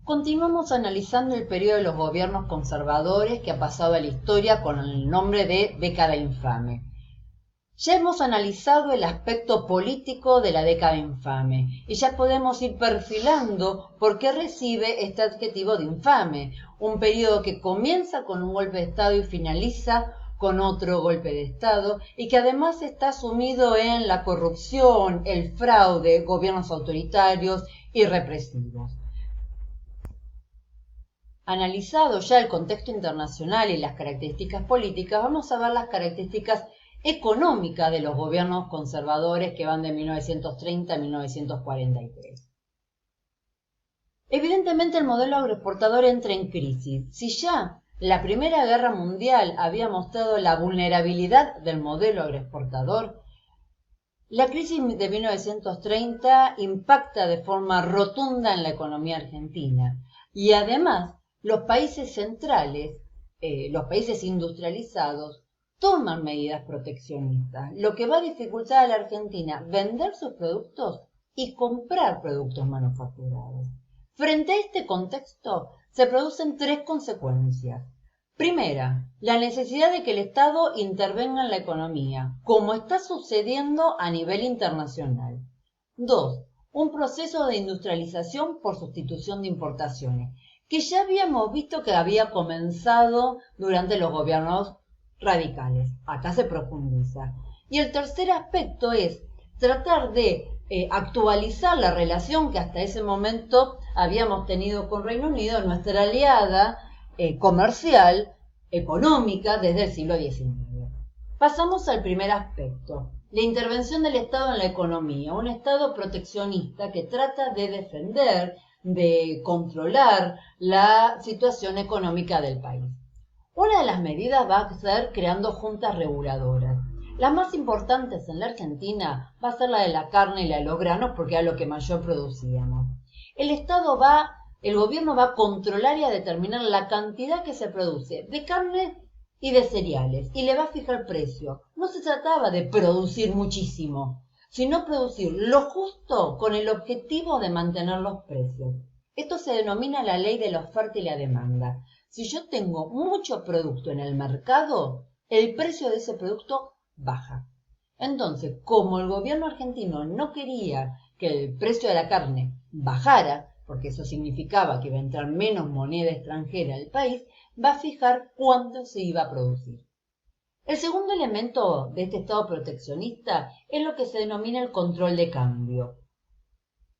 Continuamos analizando el periodo de los gobiernos conservadores que ha pasado a la historia con el nombre de década infame. Ya hemos analizado el aspecto político de la década infame y ya podemos ir perfilando por qué recibe este adjetivo de infame, un periodo que comienza con un golpe de Estado y finaliza con otro golpe de Estado y que además está sumido en la corrupción, el fraude, gobiernos autoritarios y represivos. Analizado ya el contexto internacional y las características políticas, vamos a ver las características económicas de los gobiernos conservadores que van de 1930 a 1943. Evidentemente el modelo agroexportador entra en crisis. Si ya la Primera Guerra Mundial había mostrado la vulnerabilidad del modelo agroexportador, la crisis de 1930 impacta de forma rotunda en la economía argentina y además los países centrales, los países industrializados, toman medidas proteccionistas, lo que va a dificultar a la Argentina vender sus productos y comprar productos manufacturados. Frente a este contexto, se producen tres consecuencias. Primera, la necesidad de que el Estado intervenga en la economía, como está sucediendo a nivel internacional. Dos, un proceso de industrialización por sustitución de importaciones, que ya habíamos visto que había comenzado durante los gobiernos radicales. Acá se profundiza. Y el tercer aspecto es tratar de actualizar la relación que hasta ese momento habíamos tenido con Reino Unido, nuestra aliada comercial, económica, desde el siglo XIX. Pasamos al primer aspecto, la intervención del Estado en la economía, un Estado proteccionista que trata de defender, de controlar la situación económica del país. Una de las medidas va a ser creando juntas reguladoras. Las más importantes en la Argentina va a ser la de la carne y la de los granos porque era lo que mayor producíamos. El gobierno va a controlar y a determinar la cantidad que se produce de carne y de cereales y le va a fijar precio. No se trataba de producir muchísimo, sino producir lo justo con el objetivo de mantener los precios. Esto se denomina la ley de la oferta y la demanda. Si yo tengo mucho producto en el mercado, el precio de ese producto baja. Entonces, como el gobierno argentino no quería que el precio de la carne bajara, porque eso significaba que iba a entrar menos moneda extranjera al país, va a fijar cuánto se iba a producir. El segundo elemento de este Estado proteccionista es lo que se denomina el control de cambio.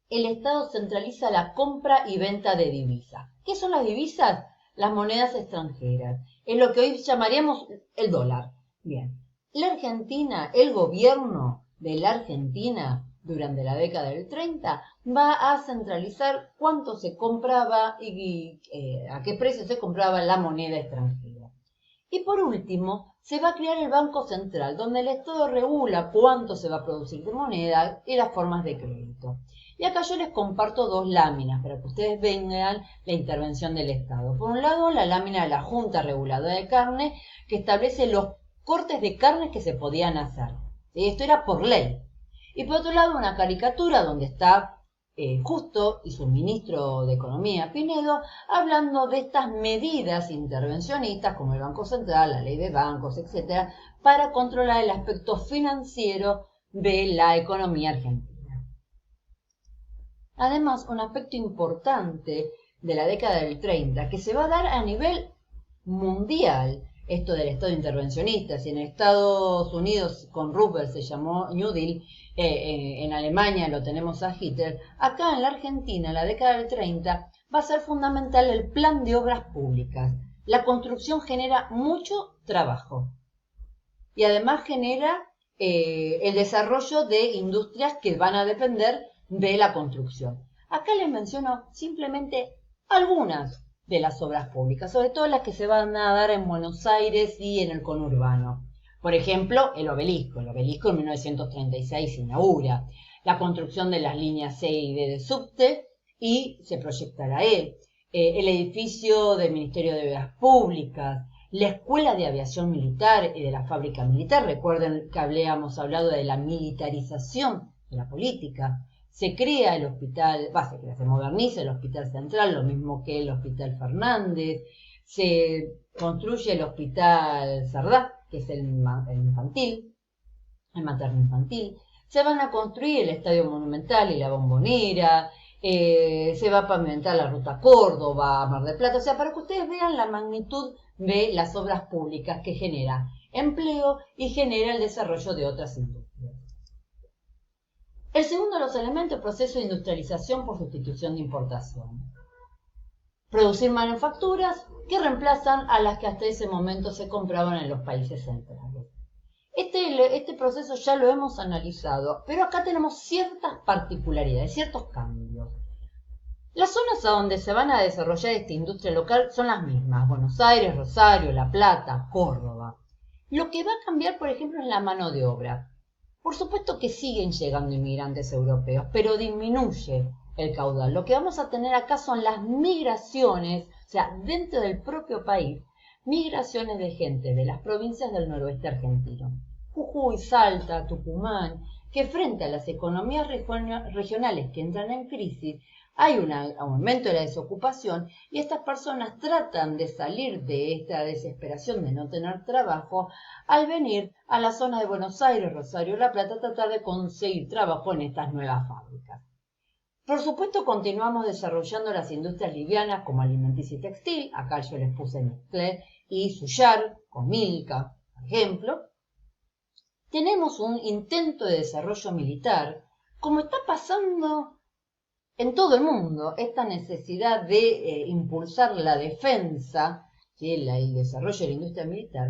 El Estado centraliza la compra y venta de divisas. ¿Qué son las divisas? Las monedas extranjeras. Es lo que hoy llamaríamos el dólar. Bien. La Argentina, el gobierno de la Argentina, durante la década del 30, va a centralizar cuánto se compraba y a qué precio se compraba la moneda extranjera. Y por último, se va a crear el Banco Central, donde el Estado regula cuánto se va a producir de moneda y las formas de crédito. Y acá yo les comparto dos láminas para que ustedes vean la intervención del Estado. Por un lado, la lámina de la Junta Reguladora de Carne, que establece los cortes de carne que se podían hacer. ¿Sí? Esto era por ley. Y por otro lado, una caricatura donde está Justo y su ministro de Economía, Pinedo, hablando de estas medidas intervencionistas como el Banco Central, la ley de bancos, etcétera, para controlar el aspecto financiero de la economía argentina. Además, un aspecto importante de la década del 30 que se va a dar a nivel mundial, esto del Estado intervencionista, si en Estados Unidos con Roosevelt se llamó New Deal, en Alemania lo tenemos a Hitler, acá en la Argentina, en la década del 30, va a ser fundamental el plan de obras públicas. La construcción genera mucho trabajo y además genera el desarrollo de industrias que van a depender de la construcción. Acá les menciono simplemente algunas de las obras públicas, sobre todo las que se van a dar en Buenos Aires y en el conurbano. Por ejemplo, el obelisco en 1936 se inaugura, la construcción de las líneas C y D de subte y se proyectará el edificio del Ministerio de Obras Públicas, la Escuela de Aviación Militar y de la Fábrica Militar. Recuerden que habíamos hablado de la militarización de la política. se crea el hospital, se moderniza el hospital central, lo mismo que el hospital Fernández, se construye el hospital Cerdá, que es el infantil, el materno infantil, se van a construir el Estadio Monumental y la Bombonera, se va a pavimentar la ruta Córdoba, Mar del Plata, o sea, para que ustedes vean la magnitud de las obras públicas que genera empleo y genera el desarrollo de otras industrias. El segundo de los elementos, el proceso de industrialización por sustitución de importación. Producir manufacturas que reemplazan a las que hasta ese momento se compraban en los países centrales. Este proceso ya lo hemos analizado, pero acá tenemos ciertas particularidades, ciertos cambios. Las zonas a donde se van a desarrollar esta industria local son las mismas: Buenos Aires, Rosario, La Plata, Córdoba. Lo que va a cambiar, por ejemplo, es la mano de obra. Por supuesto que siguen llegando inmigrantes europeos, pero disminuye el caudal. Lo que vamos a tener acá son las migraciones, o sea, dentro del propio país, migraciones de gente de las provincias del noroeste argentino, Jujuy, Salta, Tucumán, que frente a las economías regionales que entran en crisis, hay un aumento de la desocupación y estas personas tratan de salir de esta desesperación de no tener trabajo al venir a la zona de Buenos Aires, Rosario, La Plata, a tratar de conseguir trabajo en estas nuevas fábricas. Por supuesto, continuamos desarrollando las industrias livianas como alimenticia y textil. Acá yo les puse Nestlé y Suyar, con Milka, por ejemplo. Tenemos un intento de desarrollo militar, como está pasando en todo el mundo, esta necesidad de impulsar la defensa, ¿sí?, el desarrollo de la industria militar.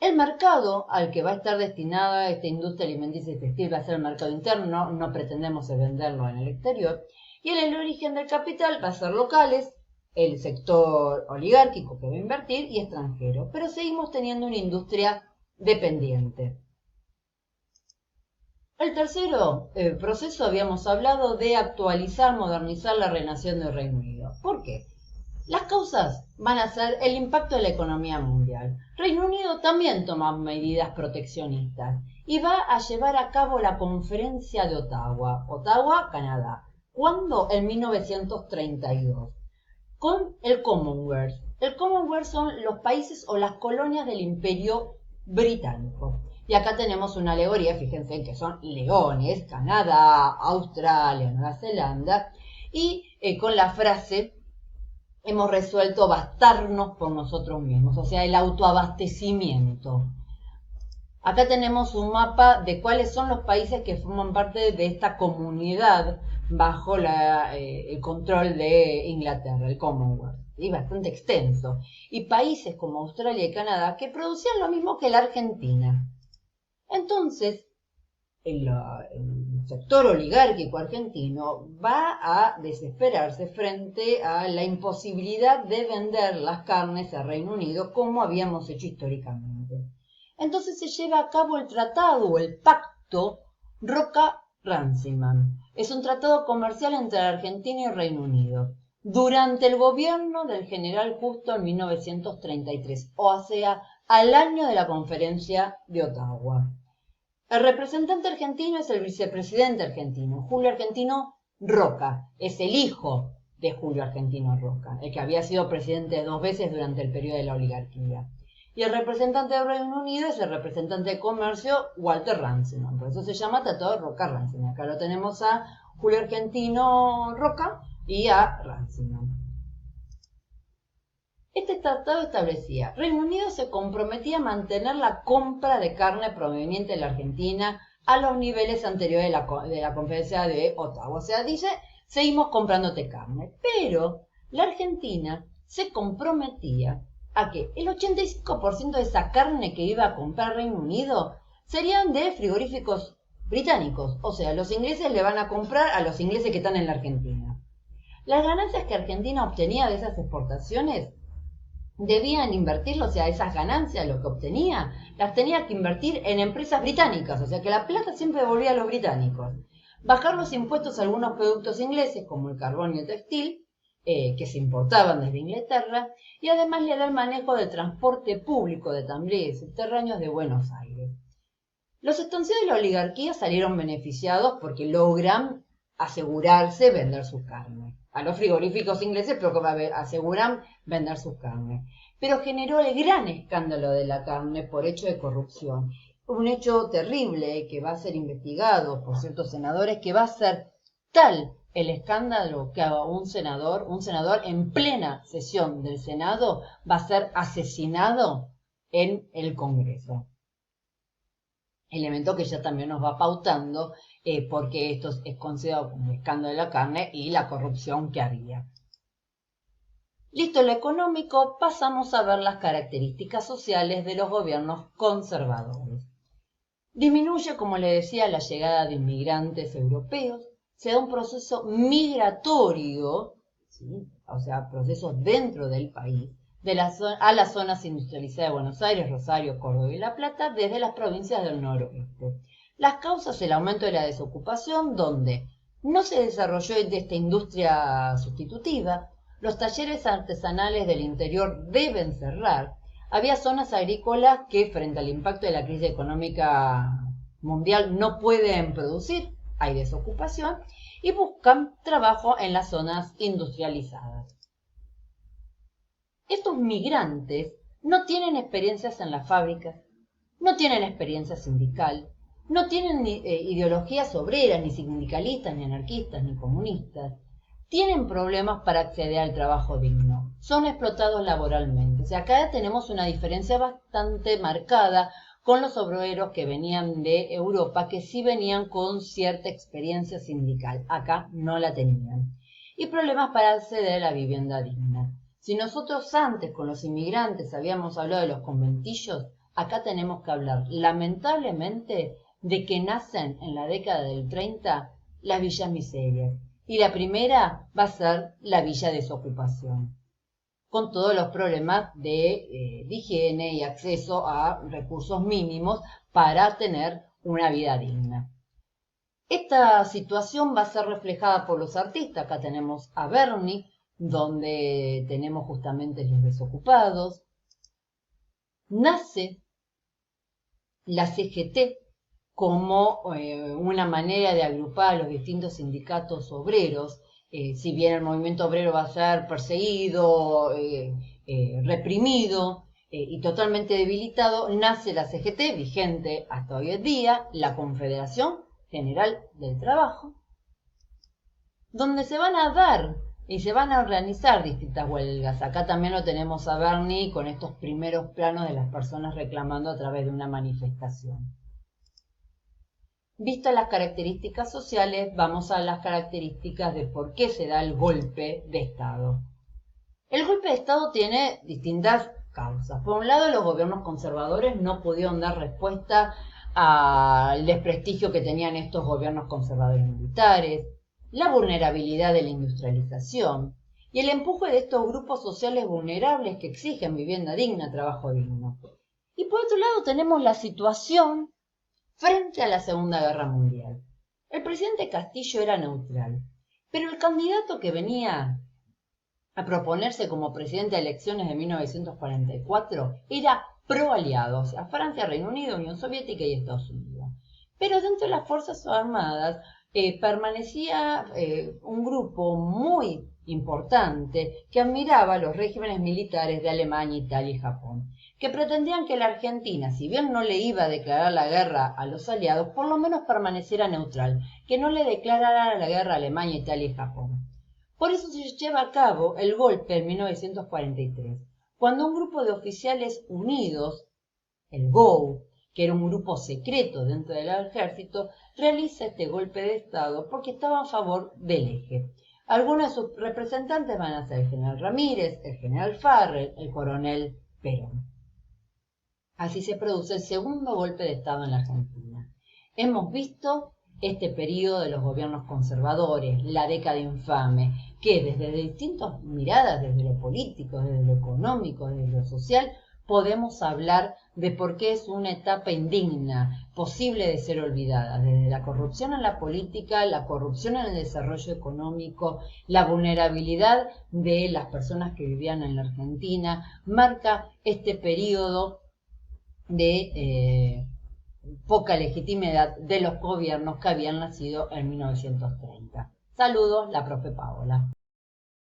El mercado al que va a estar destinada esta industria alimenticia y textil va a ser el mercado interno, no pretendemos venderlo en el exterior, y el origen del capital va a ser locales, el sector oligárquico que va a invertir y extranjero, pero seguimos teniendo una industria dependiente. El tercero proceso, habíamos hablado de actualizar, modernizar la renación del Reino Unido. ¿Por qué? Las causas van a ser el impacto de la economía mundial. Reino Unido también toma medidas proteccionistas y va a llevar a cabo la conferencia de Ottawa, Canadá. ¿Cuándo? En 1932, con el Commonwealth. El Commonwealth son los países o las colonias del Imperio Británico. Y acá tenemos una alegoría, fíjense que son leones, Canadá, Australia, Nueva Zelanda, y con la frase: hemos resuelto bastarnos por nosotros mismos, o sea, el autoabastecimiento. Acá tenemos un mapa de cuáles son los países que forman parte de esta comunidad bajo el control de Inglaterra, el Commonwealth, y bastante extenso. Y países como Australia y Canadá que producían lo mismo que la Argentina. Entonces, el sector oligárquico argentino va a desesperarse frente a la imposibilidad de vender las carnes a Reino Unido como habíamos hecho históricamente. Entonces se lleva a cabo el tratado o el pacto Roca-Runciman. Es un tratado comercial entre Argentina y Reino Unido durante el gobierno del general Justo en 1933, o sea, al año de la conferencia de Ottawa. El representante argentino es el vicepresidente argentino, Julio Argentino Roca. Es el hijo de Julio Argentino Roca, el que había sido presidente 2 veces durante el periodo de la oligarquía. Y el representante del Reino Unido es el representante de comercio Walter Runciman. Por eso se llama Tratado Roca-Runciman. Acá lo tenemos a Julio Argentino Roca y a Runciman. Este tratado establecía: Reino Unido se comprometía a mantener la compra de carne proveniente de la Argentina a los niveles anteriores de la conferencia de Ottawa. O sea, dice, seguimos comprándote carne. Pero la Argentina se comprometía a que el 85% de esa carne que iba a comprar Reino Unido serían de frigoríficos británicos. O sea, los ingleses le van a comprar a los ingleses que están en la Argentina. Las ganancias que Argentina obtenía de esas exportaciones debían invertirlo, o sea, esas ganancias, lo que obtenía, las tenía que invertir en empresas británicas, o sea, que la plata siempre volvía a los británicos. Bajar los impuestos a algunos productos ingleses, como el carbón y el textil, que se importaban desde Inglaterra, y además le da el manejo del transporte público de tranvías subterráneos de Buenos Aires. Los estancieros de la oligarquía salieron beneficiados porque logran asegurarse vender sus carnes. A los frigoríficos ingleses aseguran vender sus carnes. Pero generó el gran escándalo de la carne por hecho de corrupción. Un hecho terrible que va a ser investigado por ciertos senadores, que va a ser tal el escándalo que a un senador en plena sesión del Senado va a ser asesinado en el Congreso. Elemento que ya también nos va pautando porque esto es considerado como un escándalo de la carne y la corrupción que había. Listo lo económico, pasamos a ver las características sociales de los gobiernos conservadores. Disminuye, como le decía, la llegada de inmigrantes europeos, se da un proceso migratorio, ¿sí? O sea, procesos dentro del país, a las zonas industrializadas de Buenos Aires, Rosario, Córdoba y La Plata, desde las provincias del noroeste. Las causas, el aumento de la desocupación, donde no se desarrolló esta industria sustitutiva, los talleres artesanales del interior deben cerrar, había zonas agrícolas que frente al impacto de la crisis económica mundial no pueden producir, hay desocupación, y buscan trabajo en las zonas industrializadas. Estos migrantes no tienen experiencias en las fábricas, no tienen experiencia sindical, no tienen ni ideologías obreras, ni sindicalistas, ni anarquistas, ni comunistas. Tienen problemas para acceder al trabajo digno, son explotados laboralmente. O sea, acá tenemos una diferencia bastante marcada con los obreros que venían de Europa, que sí venían con cierta experiencia sindical. Acá no la tenían. Y problemas para acceder a la vivienda digna. Si nosotros antes con los inmigrantes habíamos hablado de los conventillos, acá tenemos que hablar, lamentablemente, de que nacen en la década del 30 las villas miserias. Y la primera va a ser la villa desocupación, con todos los problemas de higiene y acceso a recursos mínimos para tener una vida digna. Esta situación va a ser reflejada por los artistas. Acá tenemos a Berni, donde tenemos justamente los desocupados. Nace la CGT como una manera de agrupar a los distintos sindicatos obreros. Si bien el movimiento obrero va a ser perseguido, reprimido y totalmente debilitado, nace la CGT, vigente hasta hoy en día, la Confederación General del Trabajo, donde se van a dar y se van a organizar distintas huelgas. Acá también lo tenemos a Berni con estos primeros planos de las personas reclamando a través de una manifestación. Vistas las características sociales, vamos a las características de por qué se da el golpe de Estado. El golpe de Estado tiene distintas causas. Por un lado, los gobiernos conservadores no pudieron dar respuesta al desprestigio que tenían estos gobiernos conservadores militares, la vulnerabilidad de la industrialización y el empuje de estos grupos sociales vulnerables que exigen vivienda digna, trabajo digno. Y por otro lado tenemos la situación frente a la Segunda Guerra Mundial. El presidente Castillo era neutral, pero el candidato que venía a proponerse como presidente de elecciones de 1944 era pro-aliado, o sea, Francia, Reino Unido, Unión Soviética y Estados Unidos. Pero dentro de las Fuerzas Armadas permanecía un grupo muy importante que admiraba los regímenes militares de Alemania, Italia y Japón, que pretendían que la Argentina, si bien no le iba a declarar la guerra a los aliados, por lo menos permaneciera neutral, que no le declarara la guerra a Alemania, Italia y Japón. Por eso se lleva a cabo el golpe en 1943, cuando un grupo de oficiales unidos, el GOU, que era un grupo secreto dentro del ejército, realiza este golpe de Estado porque estaba a favor del eje. Algunos de sus representantes van a ser el general Ramírez, el general Farrell, el coronel Perón. Así se produce el segundo golpe de Estado en la Argentina. Hemos visto este periodo de los gobiernos conservadores, la década infame, que desde distintas miradas, desde lo político, desde lo económico, desde lo social, podemos hablar de por qué es una etapa indigna, posible de ser olvidada, desde la corrupción en la política, la corrupción en el desarrollo económico, la vulnerabilidad de las personas que vivían en la Argentina, marca este periodo de poca legitimidad de los gobiernos que habían nacido en 1930. Saludos, la profe Paola.